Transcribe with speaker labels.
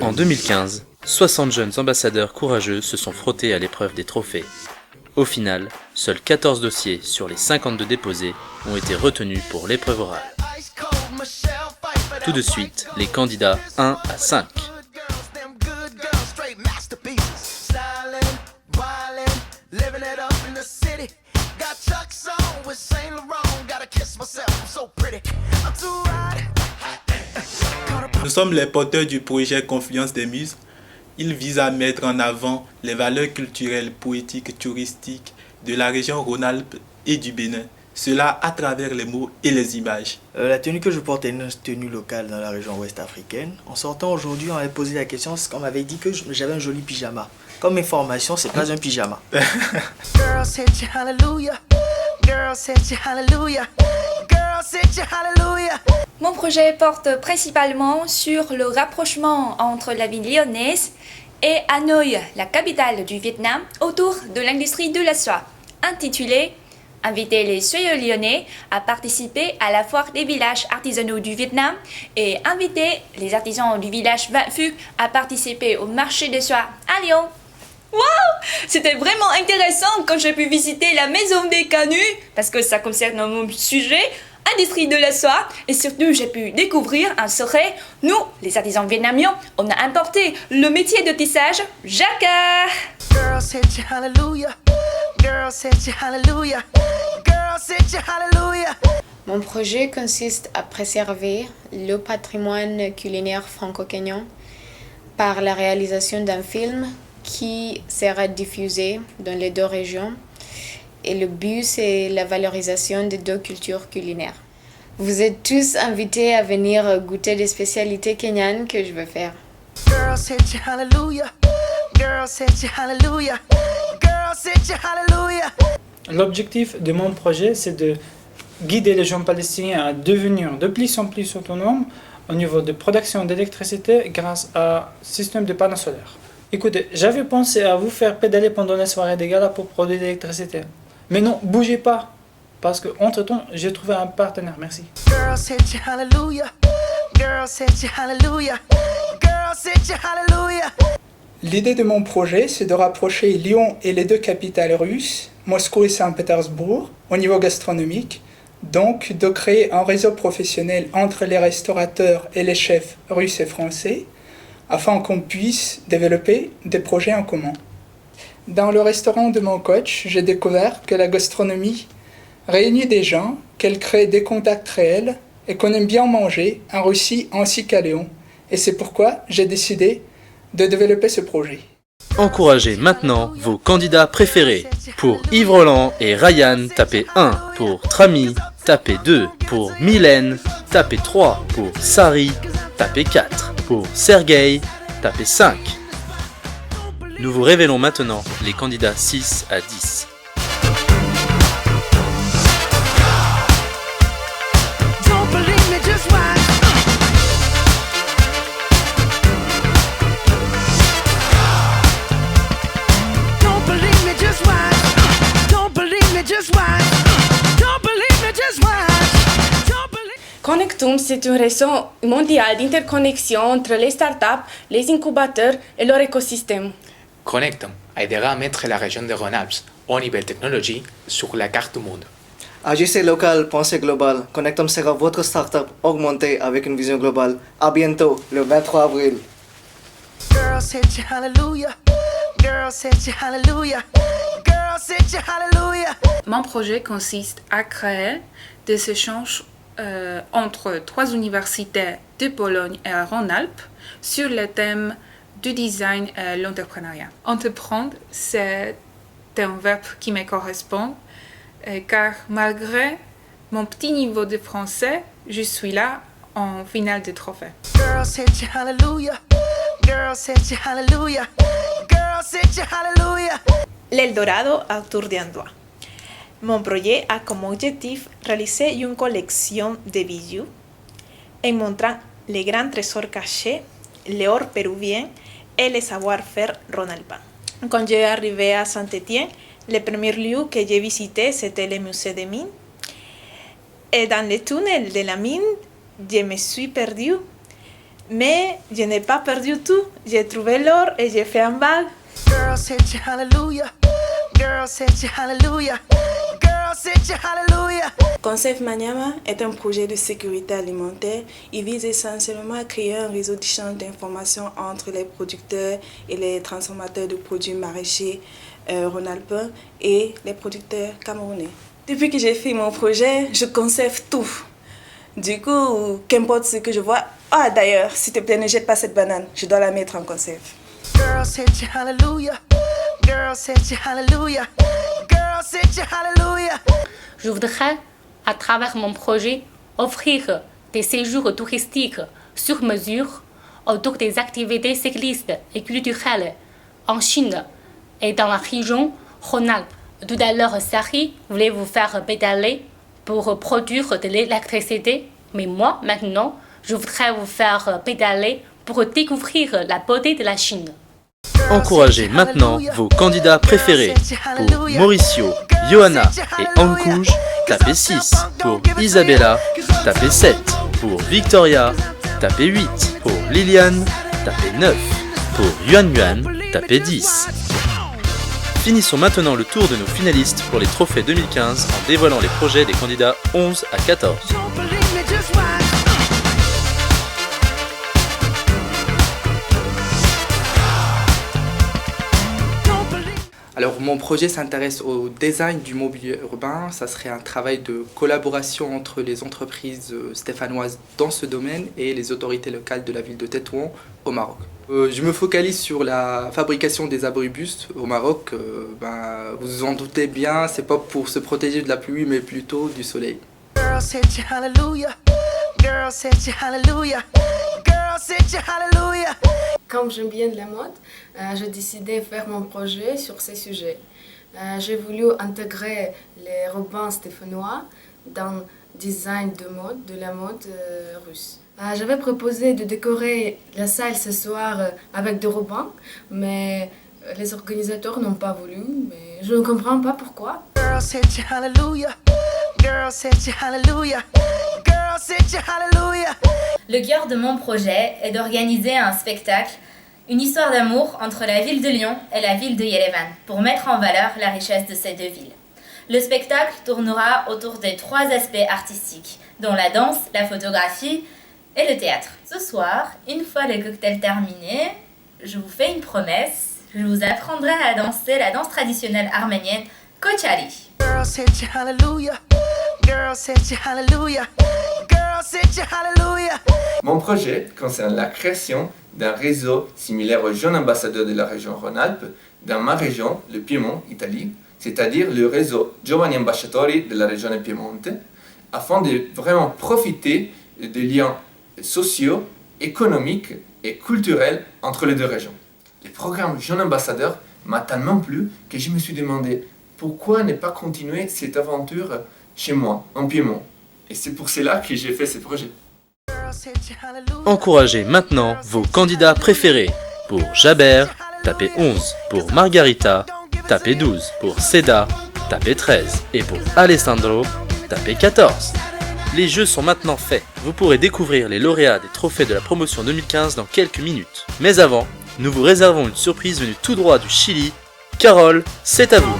Speaker 1: En 2015, 60 jeunes ambassadeurs courageux se sont frottés à l'épreuve des trophées. Au final, seuls 14 dossiers sur les 52 déposés ont été retenus pour l'épreuve orale. Tout de suite, les candidats 1 à 5.
Speaker 2: Nous sommes les porteurs du projet Confluence des Muses. Il vise à mettre en avant les valeurs culturelles, poétiques, touristiques de la région Rhône-Alpes et du Bénin. Cela à travers les mots et les images.
Speaker 3: La tenue que je porte est une tenue locale dans la région ouest africaine. En sortant aujourd'hui, on m'avait posé la question, parce qu'on m'avait dit que j'avais un joli pyjama. Comme information, c'est pas un pyjama.
Speaker 4: Girl, set you hallelujah. Girl, set you hallelujah. Girl, set you hallelujah.
Speaker 5: Mon projet porte principalement sur le rapprochement entre la ville lyonnaise et Hanoï, la capitale du Vietnam, autour de l'industrie de la soie, intitulé « Inviter les soyeux lyonnais à participer à la foire des villages artisanaux du Vietnam et inviter les artisans du village Vạn Phu à participer au marché de soie à Lyon ». Waouh! C'était vraiment intéressant quand j'ai pu visiter la maison des canuts, parce que ça concerne mon sujet, industrie de la soie, et surtout j'ai pu découvrir un secret. Nous, les artisans vietnamiens, on a importé le métier de tissage jacquard.
Speaker 4: Girl, set you hallelujah. Girl, set you hallelujah. Girl, set you hallelujah.
Speaker 6: Mon projet consiste à préserver le patrimoine culinaire franco-kényan par la réalisation d'un film qui sera diffusé dans les deux régions. Et le but, c'est la valorisation des deux cultures culinaires. Vous êtes tous invités à venir goûter des spécialités kenyanes que je vais faire.
Speaker 4: Girl, set you hallelujah. Girl, set you hallelujah. Girl, set you hallelujah.
Speaker 7: L'objectif de mon projet, c'est de guider les jeunes palestiniens à devenir de plus en plus autonomes au niveau de production d'électricité grâce à un système de panneaux solaires. Écoutez, j'avais pensé à vous faire pédaler pendant les soirées des galas pour produire de l'électricité. Mais non, bougez pas, parce que entre-temps, j'ai trouvé un partenaire, merci.
Speaker 4: Girl, set you hallelujah. Girl, set you hallelujah. Girl, set you hallelujah.
Speaker 8: L'idée de mon projet, c'est de rapprocher Lyon et les deux capitales russes, Moscou et Saint-Pétersbourg, au niveau gastronomique, donc de créer un réseau professionnel entre les restaurateurs et les chefs russes et français, afin qu'on puisse développer des projets en commun. Dans le restaurant de mon coach, j'ai découvert que la gastronomie réunit des gens, qu'elle crée des contacts réels et qu'on aime bien manger en Russie ainsi qu'à Lyon. Et c'est pourquoi j'ai décidé de développer ce projet.
Speaker 1: Encouragez maintenant vos candidats préférés. Pour Yves Roland et Ryan, tapez 1. Pour Trami, tapez 2. Pour Mylène, tapez 3. Pour Sari, tapez 4. Pour Sergueï, tapez 5. Nous vous révélons maintenant les candidats 6 à 10.
Speaker 4: Don't believe me, just watch. Don't believe me, just watch. Don't believe me, just watch. Don't believe me, just watch. Don't believe.
Speaker 5: Connectum, c'est un réseau mondial d'interconnexion entre les startups, les incubateurs et leur écosystème.
Speaker 9: Connectum aidera à mettre la région de Rhône-Alpes au niveau technologie sur la carte du monde.
Speaker 3: Agissez local, pensez global. Connectum sera votre startup augmentée avec une vision globale. À bientôt, le 23 avril.
Speaker 4: Girl, set you hallelujah. Girl, set you hallelujah. Girl, set you hallelujah.
Speaker 10: Mon projet consiste à créer des échanges entre 3 universités de Pologne et Rhône-Alpes sur le thème du design et l'entrepreneuriat. Entreprendre, c'est un verbe qui me correspond, car malgré mon petit niveau de français, je suis là en finale de trophée.
Speaker 4: Girl, set you hallelujah. Girl, set you hallelujah. Girl, set you hallelujah.
Speaker 11: L'Eldorado autour d'un doigt. Mon projet a comme objectif réaliser une collection de bijoux en montrant les grands trésors cachés, l'or péruvien et le savoir-faire rhône-alpin. Quand j'ai arrivé à Saint-Étienne, le premier lieu que j'ai visité, c'était le musée des mines. Et dans les tunnels de la mine, je me suis perdue. Mais je n'ai pas perdu tout. J'ai trouvé l'or et j'ai fait un bal.
Speaker 4: Girl, said you hallelujah. Girl, said you hallelujah. Girl, said you hallelujah.
Speaker 12: Concept Maniama est un projet de sécurité alimentaire. Il vise essentiellement à créer un réseau d'échange d'informations entre les producteurs et les transformateurs de produits maraîchers rhône-alpins et les producteurs camerounais. Depuis que j'ai fait mon projet, je conserve tout. Du coup, qu'importe ce que je vois. Ah, d'ailleurs, s'il te plaît, ne jette pas cette banane. Je dois la mettre en conserve.
Speaker 4: Girl, said you hallelujah. Girl, said you hallelujah. Girl, said you hallelujah.
Speaker 13: Je voudrais, à travers mon projet, offrir des séjours touristiques sur mesure autour des activités cyclistes et culturelles en Chine et dans la région Rhône-Alpes. Tout à l'heure, Sari voulait vous faire pédaler pour produire de l'électricité, mais moi, maintenant, je voudrais vous faire pédaler pour découvrir la beauté de la Chine.
Speaker 1: Encouragez maintenant vos candidats préférés. Pour Mauricio, Johanna et Ankouj, tapez 6. Pour Isabella, tapez 7. Pour Victoria, tapez 8. Pour Liliane, tapez 9. Pour Yuan Yuan, tapez 10. Finissons maintenant le tour de nos finalistes pour les trophées 2015 en dévoilant les projets des candidats 11 à 14.
Speaker 14: Alors mon projet s'intéresse au design du mobilier urbain. Ça serait un travail de collaboration entre les entreprises stéphanoises dans ce domaine et les autorités locales de la ville de Tétouan au Maroc. Je me focalise sur la fabrication des abribus au Maroc. Vous vous en doutez bien, c'est pas pour se protéger de la pluie mais plutôt du soleil.
Speaker 4: Girl, said you hallelujah. Girl, said you hallelujah. Girl, said you hallelujah.
Speaker 15: Comme j'aime bien la mode, j'ai décidé de faire mon projet sur ces sujets. J'ai voulu intégrer les rubans stéphanois dans le design de la mode russe. J'avais proposé de décorer la salle ce soir avec des rubans, mais les organisateurs n'ont pas voulu, mais je ne comprends pas pourquoi.
Speaker 4: Girl, said you hallelujah. Girl, said you hallelujah. Girl, said you hallelujah.
Speaker 16: Le cœur de mon projet est d'organiser un spectacle, une histoire d'amour entre la ville de Lyon et la ville de Yerevan, pour mettre en valeur la richesse de ces deux villes. Le spectacle tournera autour des 3 aspects artistiques, dont la danse, la photographie et le théâtre. Ce soir, une fois le cocktail terminé, je vous fais une promesse, je vous apprendrai à danser la danse traditionnelle arménienne Kochari.
Speaker 4: Girl, said you hallelujah. Girl, said you hallelujah. Girl, said you hallelujah.
Speaker 17: Mon projet concerne la création d'un réseau similaire aux jeunes ambassadeurs de la région Rhône-Alpes dans ma région, le Piémont, Italie, c'est-à-dire le réseau Giovani Ambasciatori de la région Piemonte, afin de vraiment profiter des liens sociaux, économiques et culturels entre les deux régions. Le programme Jeunes Ambassadeurs m'a tellement plu que je me suis demandé pourquoi ne pas continuer cette aventure chez moi, en Piémont. Et c'est pour cela que j'ai fait ce projet.
Speaker 1: Encouragez maintenant vos candidats préférés. Pour Jaber, tapez 11. Pour Margarita, tapez 12. Pour Seda, tapez 13. Et pour Alessandro, tapez 14. Les jeux sont maintenant faits. Vous pourrez découvrir les lauréats des trophées de la promotion 2015 dans quelques minutes. Mais avant, nous vous réservons une surprise venue tout droit du Chili. Carole, c'est à vous.